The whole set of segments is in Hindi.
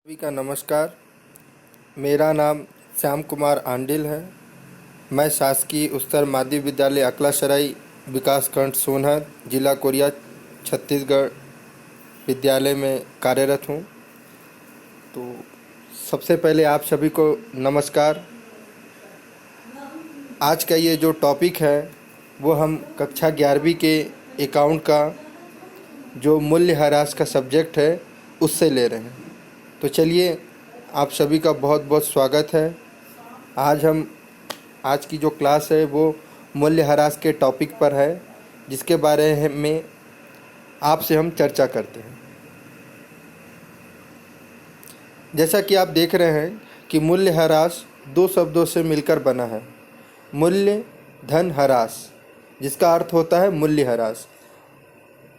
सभी का नमस्कार। मेरा नाम श्याम कुमार आंडिल है। मैं शासकीय उच्चतर माध्यमिक विद्यालय अकलासराय विकासखंड सोनहर जिला कोरिया छत्तीसगढ़ विद्यालय में कार्यरत हूँ। तो सबसे पहले आप सभी को नमस्कार। आज का ये जो टॉपिक है वो हम कक्षा 11वीं के अकाउंट का जो मूल्यह्रास का सब्जेक्ट है उससे ले रहे हैं। तो चलिए, आप सभी का बहुत बहुत स्वागत है। आज की जो क्लास है वो मूल्यह्रास के टॉपिक पर है, जिसके बारे में आपसे हम चर्चा करते हैं। जैसा कि आप देख रहे हैं कि मूल्यह्रास दो शब्दों से मिलकर बना है। मूल्य धन ह्रास, जिसका अर्थ होता है मूल्यह्रास।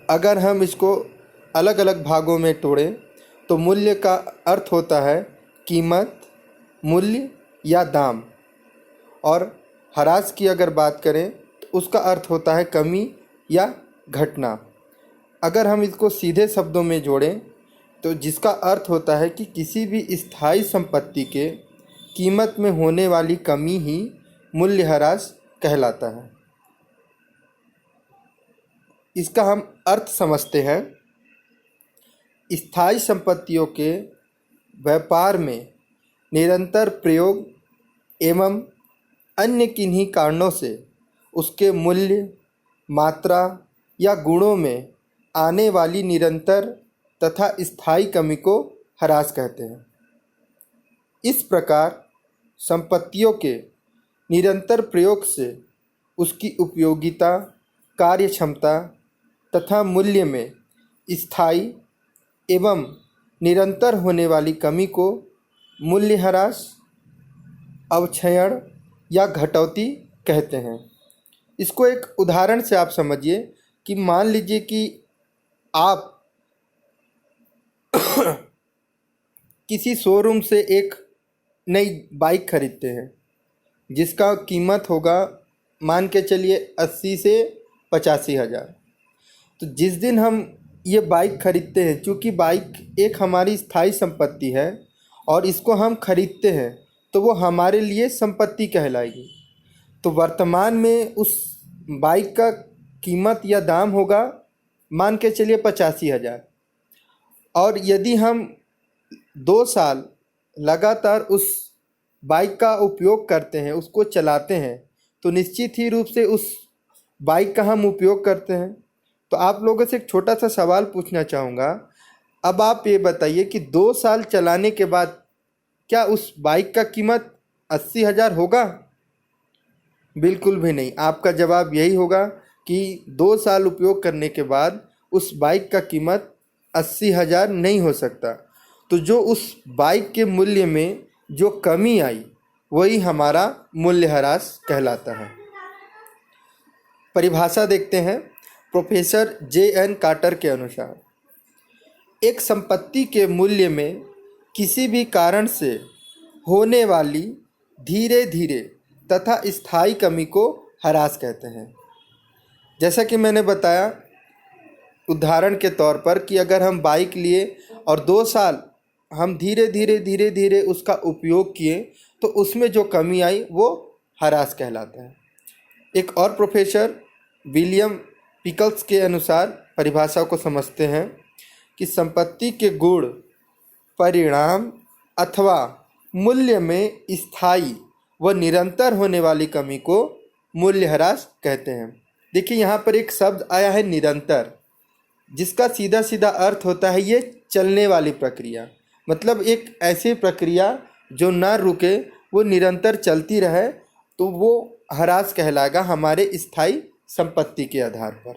अगर हम इसको अलग अलग भागों में तोड़ें तो मूल्य का अर्थ होता है कीमत, मूल्य या दाम, और ह्रास की अगर बात करें तो उसका अर्थ होता है कमी या घटना। अगर हम इसको सीधे शब्दों में जोड़ें तो जिसका अर्थ होता है कि किसी भी स्थायी संपत्ति के कीमत में होने वाली कमी ही मूल्यह्रास कहलाता है। इसका हम अर्थ समझते हैं। स्थायी संपत्तियों के व्यापार में निरंतर प्रयोग एवं अन्य किन्हीं कारणों से उसके मूल्य, मात्रा या गुणों में आने वाली निरंतर तथा स्थायी कमी को ह्रास कहते हैं। इस प्रकार संपत्तियों के निरंतर प्रयोग से उसकी उपयोगिता, कार्यक्षमता तथा मूल्य में स्थायी एवं निरंतर होने वाली कमी को मूल्यह्रास, अवक्षयण या घटौती कहते हैं। इसको एक उदाहरण से आप समझिए कि मान लीजिए कि आप किसी शोरूम से एक नई बाइक खरीदते हैं, जिसका कीमत होगा, मान के चलिए 80 से 85 हज़ार। तो जिस दिन हम ये बाइक खरीदते हैं, चूँकि बाइक एक हमारी स्थायी संपत्ति है और इसको हम खरीदते हैं तो वो हमारे लिए संपत्ति कहलाएगी। तो वर्तमान में उस बाइक का कीमत या दाम होगा, मान के चलिए 85 हज़ार। और यदि हम 2 साल लगातार उस बाइक का उपयोग करते हैं, उसको चलाते हैं, तो निश्चित ही रूप से उस बाइक का हम उपयोग करते हैं। तो आप लोगों से एक छोटा सा सवाल पूछना चाहूँगा। अब आप ये बताइए कि 2 साल चलाने के बाद क्या उस बाइक का कीमत 80 हज़ार होगा? बिल्कुल भी नहीं। आपका जवाब यही होगा कि 2 साल उपयोग करने के बाद उस बाइक का कीमत 80 हज़ार नहीं हो सकता। तो जो उस बाइक के मूल्य में जो कमी आई वही हमारा मूल्यह्रास कहलाता है। परिभाषा देखते हैं। Professor J.N. कार्टर के अनुसार एक संपत्ति के मूल्य में किसी भी कारण से होने वाली धीरे धीरे तथा स्थायी कमी को ह्रास कहते हैं। जैसा कि मैंने बताया उदाहरण के तौर पर कि अगर हम बाइक लिए और 2 साल हम धीरे धीरे उसका उपयोग किए तो उसमें जो कमी आई वो ह्रास कहलाता है। एक और प्रोफेसर विलियम पिकल्स के अनुसार परिभाषा को समझते हैं कि संपत्ति के गुण, परिणाम अथवा मूल्य में स्थायी व निरंतर होने वाली कमी को मूल्यह्रास कहते हैं। देखिए, यहाँ पर एक शब्द आया है निरंतर, जिसका सीधा सीधा अर्थ होता है ये चलने वाली प्रक्रिया। मतलब एक ऐसी प्रक्रिया जो ना रुके, वो निरंतर चलती रहे, तो वो ह्रास कहलाएगा हमारे स्थायी संपत्ति के आधार पर।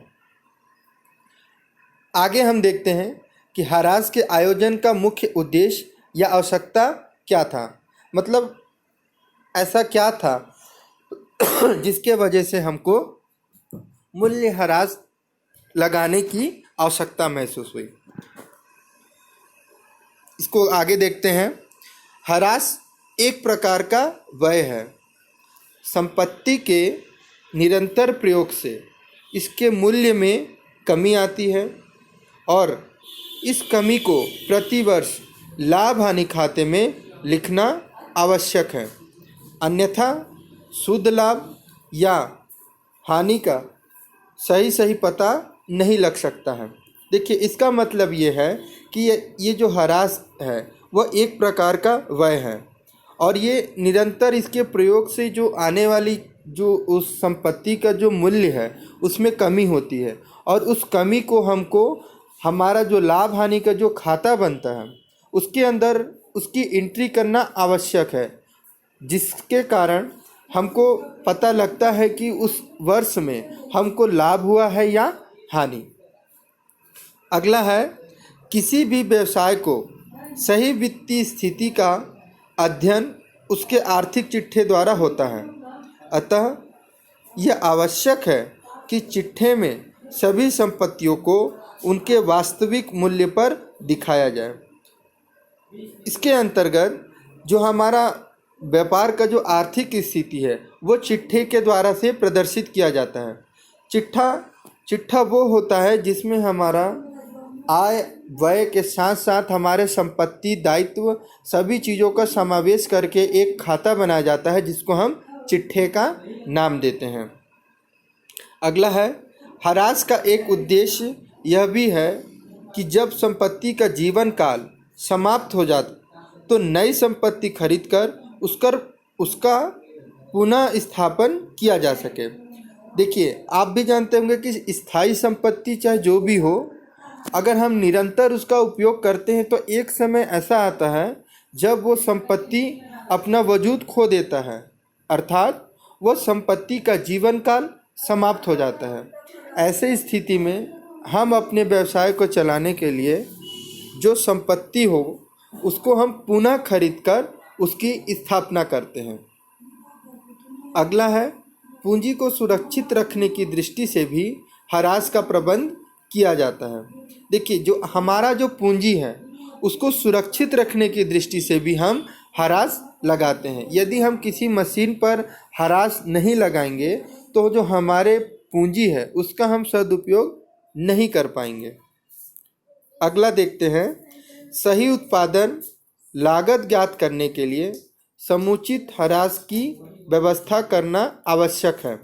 आगे हम देखते हैं कि ह्रास के आयोजन का मुख्य उद्देश्य या आवश्यकता क्या था। मतलब ऐसा क्या था जिसके वजह से हमको मूल्यह्रास लगाने की आवश्यकता महसूस हुई। इसको आगे देखते हैं। ह्रास एक प्रकार का व्यय है। संपत्ति के निरंतर प्रयोग से इसके मूल्य में कमी आती है और इस कमी को प्रतिवर्ष लाभ हानि खाते में लिखना आवश्यक है, अन्यथा शुद्ध लाभ या हानि का सही पता नहीं लग सकता है। देखिए, इसका मतलब ये है कि ये जो ह्रास है वह एक प्रकार का व्यय है और ये निरंतर इसके प्रयोग से जो आने वाली जो उस संपत्ति का जो मूल्य है उसमें कमी होती है और उस कमी को हमको हमारा जो लाभ हानि का जो खाता बनता है उसके अंदर उसकी एंट्री करना आवश्यक है, जिसके कारण हमको पता लगता है कि उस वर्ष में हमको लाभ हुआ है या हानि। अगला है, किसी भी व्यवसाय को सही वित्तीय स्थिति का अध्ययन उसके आर्थिक चिट्ठे द्वारा होता है। अतः यह आवश्यक है कि चिट्ठे में सभी संपत्तियों को उनके वास्तविक मूल्य पर दिखाया जाए। इसके अंतर्गत जो हमारा व्यापार का जो आर्थिक स्थिति है वो चिट्ठे के द्वारा से प्रदर्शित किया जाता है। चिट्ठा वो होता है जिसमें हमारा आय व्यय के साथ साथ हमारे संपत्ति दायित्व सभी चीज़ों का समावेश करके एक खाता बनाया जाता है, जिसको हम चिट्ठे का नाम देते हैं। अगला है, ह्रास का एक उद्देश्य यह भी है कि जब संपत्ति का जीवन काल समाप्त हो जाता तो नई संपत्ति खरीदकर उसका पुनः स्थापन किया जा सके। देखिए, आप भी जानते होंगे कि स्थायी संपत्ति चाहे जो भी हो, अगर हम निरंतर उसका उपयोग करते हैं तो एक समय ऐसा आता है जब वो संपत्ति अपना वजूद खो देता है, अर्थात वो संपत्ति का जीवन काल समाप्त हो जाता है। ऐसे स्थिति में हम अपने व्यवसाय को चलाने के लिए जो संपत्ति हो उसको हम पुनः खरीदकर उसकी स्थापना करते हैं। अगला है, पूंजी को सुरक्षित रखने की दृष्टि से भी ह्रास का प्रबंध किया जाता है। देखिए, जो हमारा जो पूंजी है उसको सुरक्षित रखने की दृष्टि से भी हम ह्रास लगाते हैं। यदि हम किसी मशीन पर ह्रास नहीं लगाएंगे तो जो हमारे पूंजी है उसका हम सदुपयोग नहीं कर पाएंगे। अगला देखते हैं, सही उत्पादन लागत ज्ञात करने के लिए समुचित ह्रास की व्यवस्था करना आवश्यक है।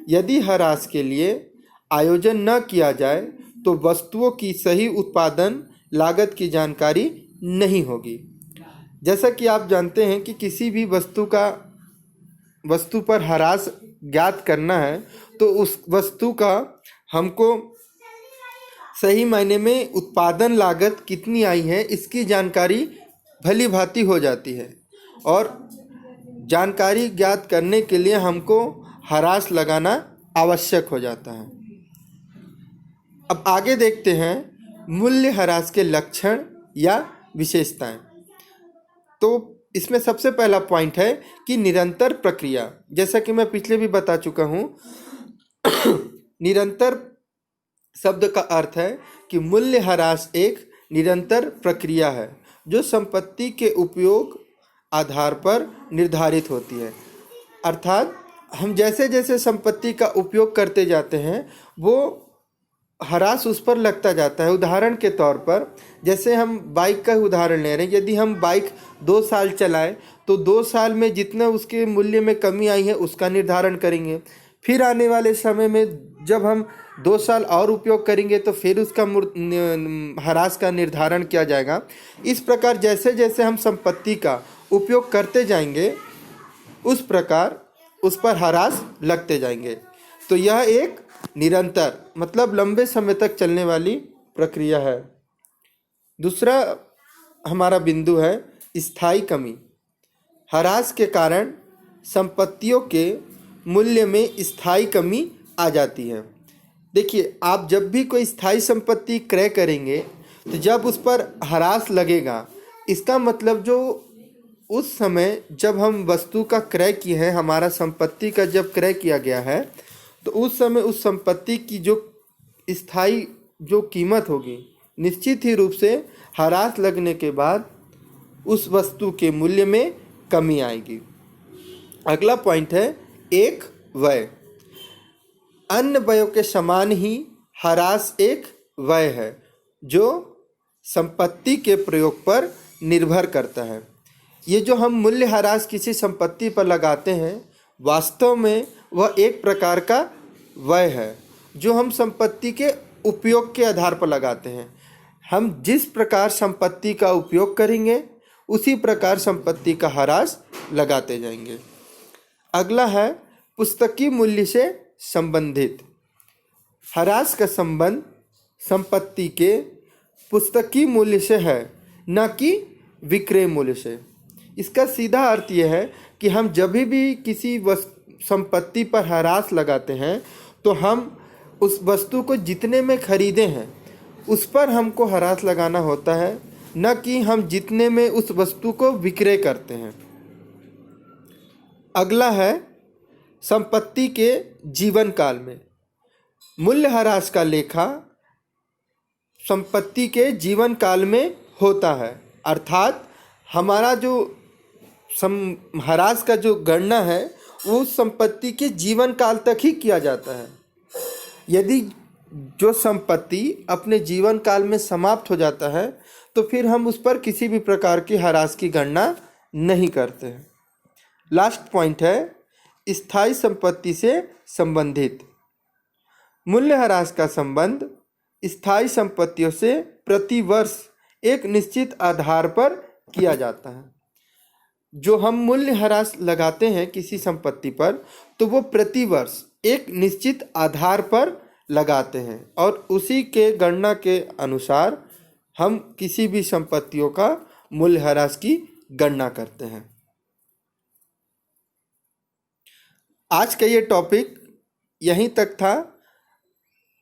यदि ह्रास के लिए आयोजन न किया जाए तो वस्तुओं की सही उत्पादन लागत की जानकारी नहीं होगी। जैसा कि आप जानते हैं कि किसी भी वस्तु पर ह्रास ज्ञात करना है तो उस वस्तु का हमको सही मायने में उत्पादन लागत कितनी आई है इसकी जानकारी भली भांति हो जाती है और जानकारी ज्ञात करने के लिए हमको ह्रास लगाना आवश्यक हो जाता है। अब आगे देखते हैं मूल्य ह्रास के लक्षण या विशेषताएं। तो इसमें सबसे पहला पॉइंट है कि निरंतर प्रक्रिया। जैसा कि मैं पिछले भी बता चुका हूँ निरंतर शब्द का अर्थ है कि मूल्य ह्रास एक निरंतर प्रक्रिया है जो संपत्ति के उपयोग आधार पर निर्धारित होती है। अर्थात हम जैसे जैसे संपत्ति का उपयोग करते जाते हैं वो ह्रास उस पर लगता जाता है। उदाहरण के तौर पर जैसे हम बाइक का उदाहरण ले रहे हैं, यदि हम बाइक 2 साल चलाएं तो 2 साल में जितना उसके मूल्य में कमी आई है उसका निर्धारण करेंगे। फिर आने वाले समय में जब हम 2 साल और उपयोग करेंगे तो फिर उसका ह्रास का निर्धारण किया जाएगा। इस प्रकार जैसे जैसे हम संपत्ति का उपयोग करते जाएंगे उस प्रकार उस पर ह्रास लगते जाएंगे। तो यह एक निरंतर मतलब लंबे समय तक चलने वाली प्रक्रिया है। दूसरा हमारा बिंदु है स्थायी कमी। ह्रास के कारण संपत्तियों के मूल्य में स्थायी कमी आ जाती है। देखिए, आप जब भी कोई स्थायी संपत्ति क्रय करेंगे तो जब उस पर ह्रास लगेगा, इसका मतलब जो उस समय जब हम वस्तु का क्रय किए हैं, हमारा संपत्ति का जब क्रय किया गया है तो उस समय उस संपत्ति की जो स्थायी जो कीमत होगी निश्चित ही रूप से ह्रास लगने के बाद उस वस्तु के मूल्य में कमी आएगी। अगला पॉइंट है एक व्यय। अन्य व्ययों के समान ही ह्रास एक व्यय है जो संपत्ति के प्रयोग पर निर्भर करता है। ये जो हम मूल्यह्रास किसी संपत्ति पर लगाते हैं, वास्तव में वह एक प्रकार का व्यय है जो हम संपत्ति के उपयोग के आधार पर लगाते हैं। हम जिस प्रकार संपत्ति का उपयोग करेंगे उसी प्रकार संपत्ति का ह्रास लगाते जाएंगे। अगला है पुस्तकीय मूल्य से संबंधित। ह्रास का संबंध संपत्ति के पुस्तकीय मूल्य से है, न कि विक्रय मूल्य से। इसका सीधा अर्थ यह है कि हम जब भी किसी संपत्ति पर ह्रास लगाते हैं तो हम उस वस्तु को जितने में खरीदे हैं उस पर हमको ह्रास लगाना होता है, न कि हम जितने में उस वस्तु को विक्रय करते हैं। अगला है संपत्ति के जीवन काल में। मूल्यह्रास का लेखा संपत्ति के जीवन काल में होता है, अर्थात हमारा जो ह्रास का जो गणना है वो संपत्ति के जीवन काल तक ही किया जाता है। यदि जो संपत्ति अपने जीवन काल में समाप्त हो जाता है तो फिर हम उस पर किसी भी प्रकार की ह्रास की गणना नहीं करते हैं। लास्ट पॉइंट है स्थायी संपत्ति से संबंधित। मूल्यह्रास का संबंध स्थायी संपत्तियों से प्रति वर्ष एक निश्चित आधार पर किया जाता है। जो हम मूल्यह्रास लगाते हैं किसी संपत्ति पर तो वो प्रति वर्ष एक निश्चित आधार पर लगाते हैं और उसी के गणना के अनुसार हम किसी भी संपत्तियों का मूल्यह्रास की गणना करते हैं। आज का ये टॉपिक यहीं तक था।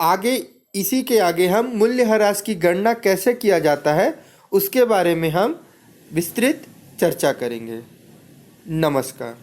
आगे इसी के आगे हम मूल्यह्रास की गणना कैसे किया जाता है उसके बारे में हम विस्तृत चर्चा करेंगे। नमस्कार।